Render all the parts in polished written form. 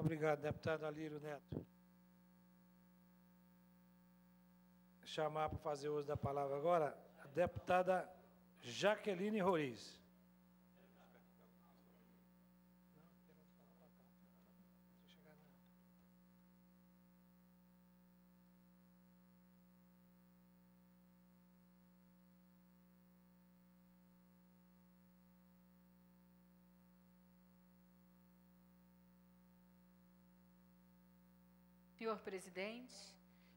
Obrigado, deputado Alírio Neto. Chamar para fazer uso da palavra agora a deputada Jaqueline Roriz. Senhor presidente,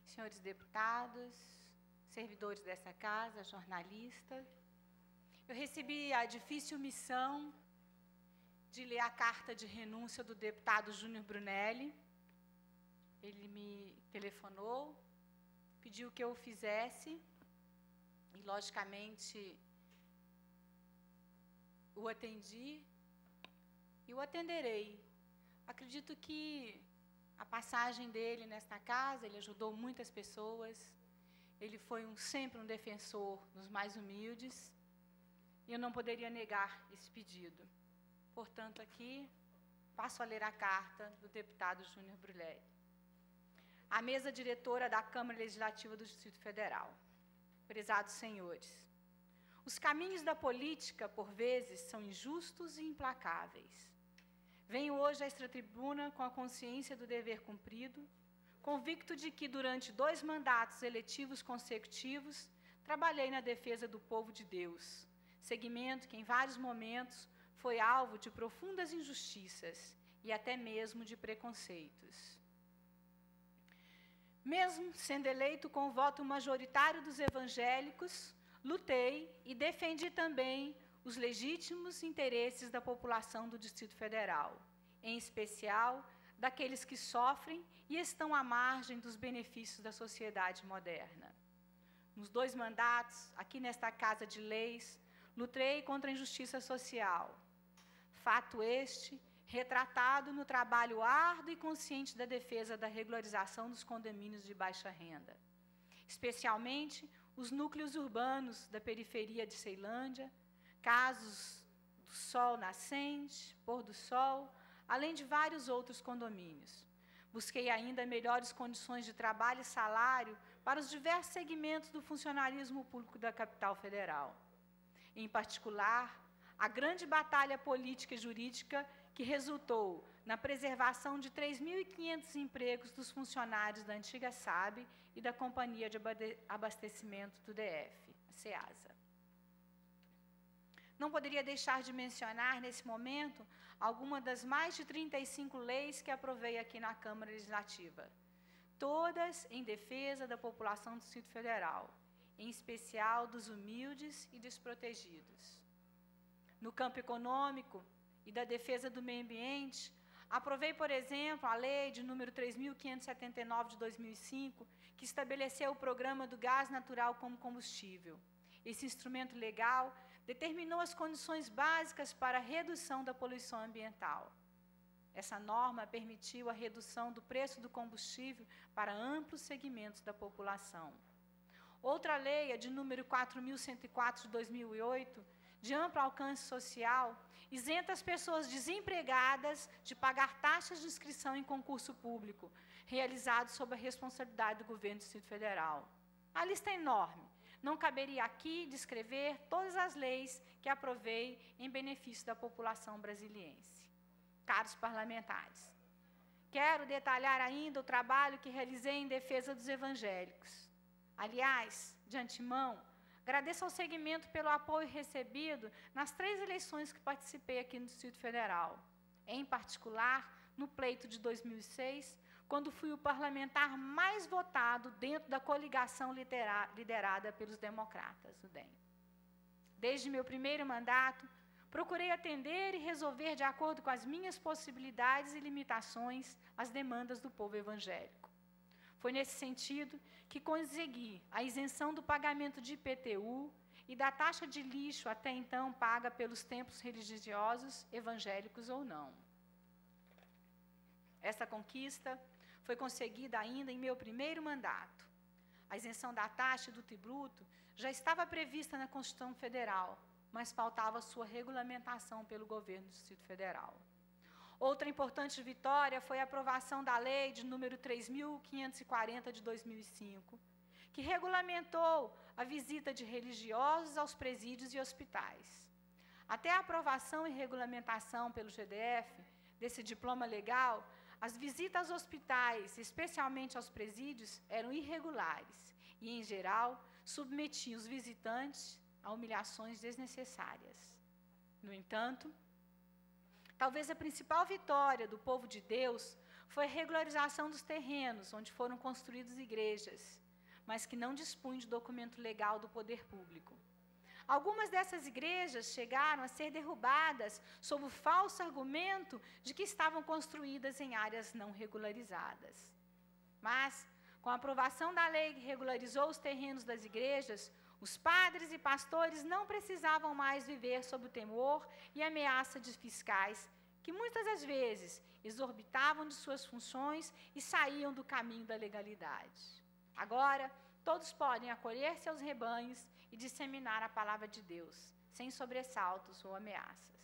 senhores deputados, servidores dessa casa, jornalistas, eu recebi a difícil missão de ler a carta de renúncia do deputado Júnior Brunelli. Ele me telefonou, pediu que eu o fizesse e, logicamente, o atendi e o atenderei. Acredito que a passagem dele nesta casa, ele ajudou muitas pessoas, ele foi sempre um defensor dos mais humildes, e eu não poderia negar esse pedido. Portanto, aqui, passo a ler a carta do deputado Júnior Brunelli. A mesa diretora da Câmara Legislativa do Distrito Federal. Prezados senhores, os caminhos da política, por vezes, são injustos e implacáveis. Venho hoje a esta tribuna com a consciência do dever cumprido, convicto de que, durante 2 mandatos eletivos consecutivos, trabalhei na defesa do povo de Deus, segmento que, em vários momentos, foi alvo de profundas injustiças e até mesmo de preconceitos. Mesmo sendo eleito com o voto majoritário dos evangélicos, lutei e defendi também os legítimos interesses da população do Distrito Federal, em especial daqueles que sofrem e estão à margem dos benefícios da sociedade moderna. Nos 2 mandatos, aqui nesta Casa de Leis, lutei contra a injustiça social. Fato este retratado no trabalho árduo e consciente da defesa da regularização dos condomínios de baixa renda, especialmente os núcleos urbanos da periferia de Ceilândia, casos do sol nascente, pôr do sol, além de vários outros condomínios. Busquei ainda melhores condições de trabalho e salário para os diversos segmentos do funcionalismo público da capital federal. Em particular, a grande batalha política e jurídica que resultou na preservação de 3.500 empregos dos funcionários da antiga SAB e da Companhia de Abastecimento do DF, a CEASA. Não poderia deixar de mencionar, nesse momento, algumas das mais de 35 leis que aprovei aqui na Câmara Legislativa, todas em defesa da população do Distrito Federal, em especial dos humildes e desprotegidos. No campo econômico e da defesa do meio ambiente, aprovei, por exemplo, a Lei de número 3.579 de 2005, que estabeleceu o programa do gás natural como combustível. Esse instrumento legal determinou as condições básicas para a redução da poluição ambiental. Essa norma permitiu a redução do preço do combustível para amplos segmentos da população. Outra lei, a de número 4.104 de 2008, de amplo alcance social, isenta as pessoas desempregadas de pagar taxas de inscrição em concurso público, realizado sob a responsabilidade do governo do Distrito Federal. A lista é enorme. Não caberia aqui descrever todas as leis que aprovei em benefício da população brasiliense. Caros parlamentares, quero detalhar ainda o trabalho que realizei em defesa dos evangélicos. Aliás, de antemão, agradeço ao segmento pelo apoio recebido nas 3 eleições que participei aqui no Distrito Federal, em particular no pleito de 2006, quando fui o parlamentar mais votado dentro da coligação liderada pelos democratas, o DEM. Desde meu primeiro mandato, procurei atender e resolver, de acordo com as minhas possibilidades e limitações, as demandas do povo evangélico. Foi nesse sentido que consegui a isenção do pagamento de IPTU e da taxa de lixo até então paga pelos templos religiosos, evangélicos ou não. Essa conquista foi conseguida ainda em meu primeiro mandato. A isenção da taxa do tributo já estava prevista na Constituição Federal, mas faltava sua regulamentação pelo governo do Distrito Federal. Outra importante vitória foi a aprovação da lei de número 3.540 de 2005, que regulamentou a visita de religiosos aos presídios e hospitais. Até a aprovação e regulamentação pelo GDF desse diploma legal, as visitas aos hospitais, especialmente aos presídios, eram irregulares e, em geral, submetiam os visitantes a humilhações desnecessárias. No entanto, talvez a principal vitória do povo de Deus foi a regularização dos terrenos onde foram construídas igrejas, mas que não dispunham de documento legal do poder público. Algumas dessas igrejas chegaram a ser derrubadas sob o falso argumento de que estavam construídas em áreas não regularizadas. Mas, com a aprovação da lei que regularizou os terrenos das igrejas, os padres e pastores não precisavam mais viver sob o temor e ameaça de fiscais, que muitas das vezes exorbitavam de suas funções e saíam do caminho da legalidade. Agora, todos podem acolher seus rebanhos e disseminar a palavra de Deus, sem sobressaltos ou ameaças.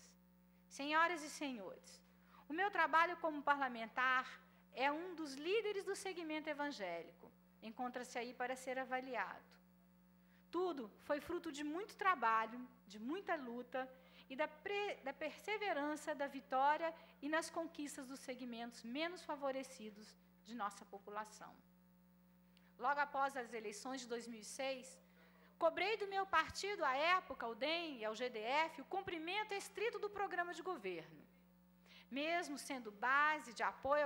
Senhoras e senhores, o meu trabalho como parlamentar é um dos líderes do segmento evangélico. Encontra-se aí para ser avaliado. Tudo foi fruto de muito trabalho, de muita luta e da perseverança, da vitória e nas conquistas dos segmentos menos favorecidos de nossa população. Logo após as eleições de 2006, cobrei do meu partido, à época, o DEM e ao GDF, o cumprimento estrito do programa de governo. Mesmo sendo base de apoio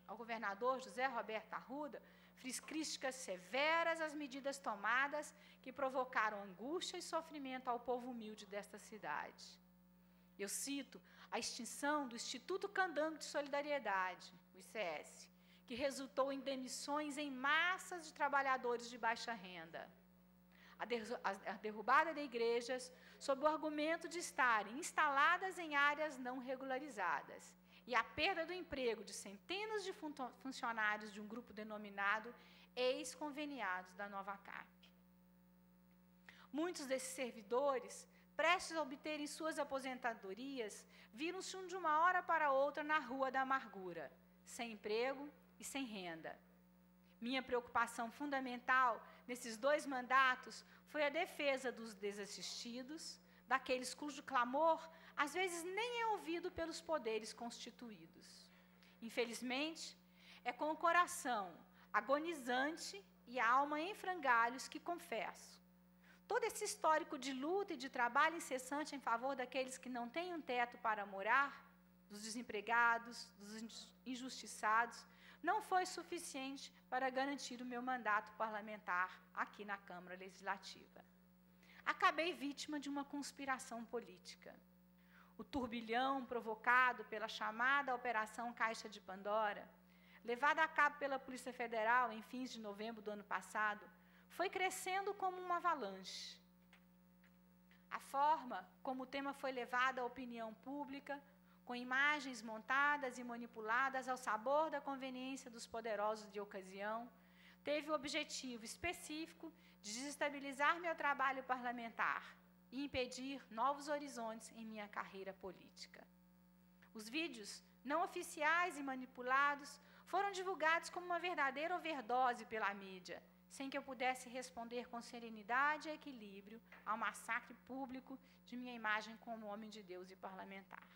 ao governador José Roberto Arruda, fiz críticas severas às medidas tomadas que provocaram angústia e sofrimento ao povo humilde desta cidade. Eu cito a extinção do Instituto Candango de Solidariedade, o ICS, que resultou em demissões em massas de trabalhadores de baixa renda. A derrubada de igrejas sob o argumento de estarem instaladas em áreas não regularizadas e a perda do emprego de centenas de funcionários de um grupo denominado ex-conveniados da Nova Cap. Muitos desses servidores, prestes a obterem suas aposentadorias, viram-se de uma hora para outra na rua da amargura, sem emprego e sem renda. Minha preocupação fundamental nesses 2 mandatos foi a defesa dos desassistidos, daqueles cujo clamor às vezes nem é ouvido pelos poderes constituídos. Infelizmente, é com o coração agonizante e a alma em frangalhos que confesso. Todo esse histórico de luta e de trabalho incessante em favor daqueles que não têm um teto para morar, dos desempregados, dos injustiçados, não foi suficiente para garantir o meu mandato parlamentar aqui na Câmara Legislativa. Acabei vítima de uma conspiração política. O turbilhão provocado pela chamada Operação Caixa de Pandora, levada a cabo pela Polícia Federal em fins de novembro do ano passado, foi crescendo como uma avalanche. A forma como o tema foi levado à opinião pública, com imagens montadas e manipuladas ao sabor da conveniência dos poderosos de ocasião, teve o objetivo específico de desestabilizar meu trabalho parlamentar e impedir novos horizontes em minha carreira política. Os vídeos não oficiais e manipulados foram divulgados como uma verdadeira overdose pela mídia, sem que eu pudesse responder com serenidade e equilíbrio ao massacre público de minha imagem como homem de Deus e parlamentar.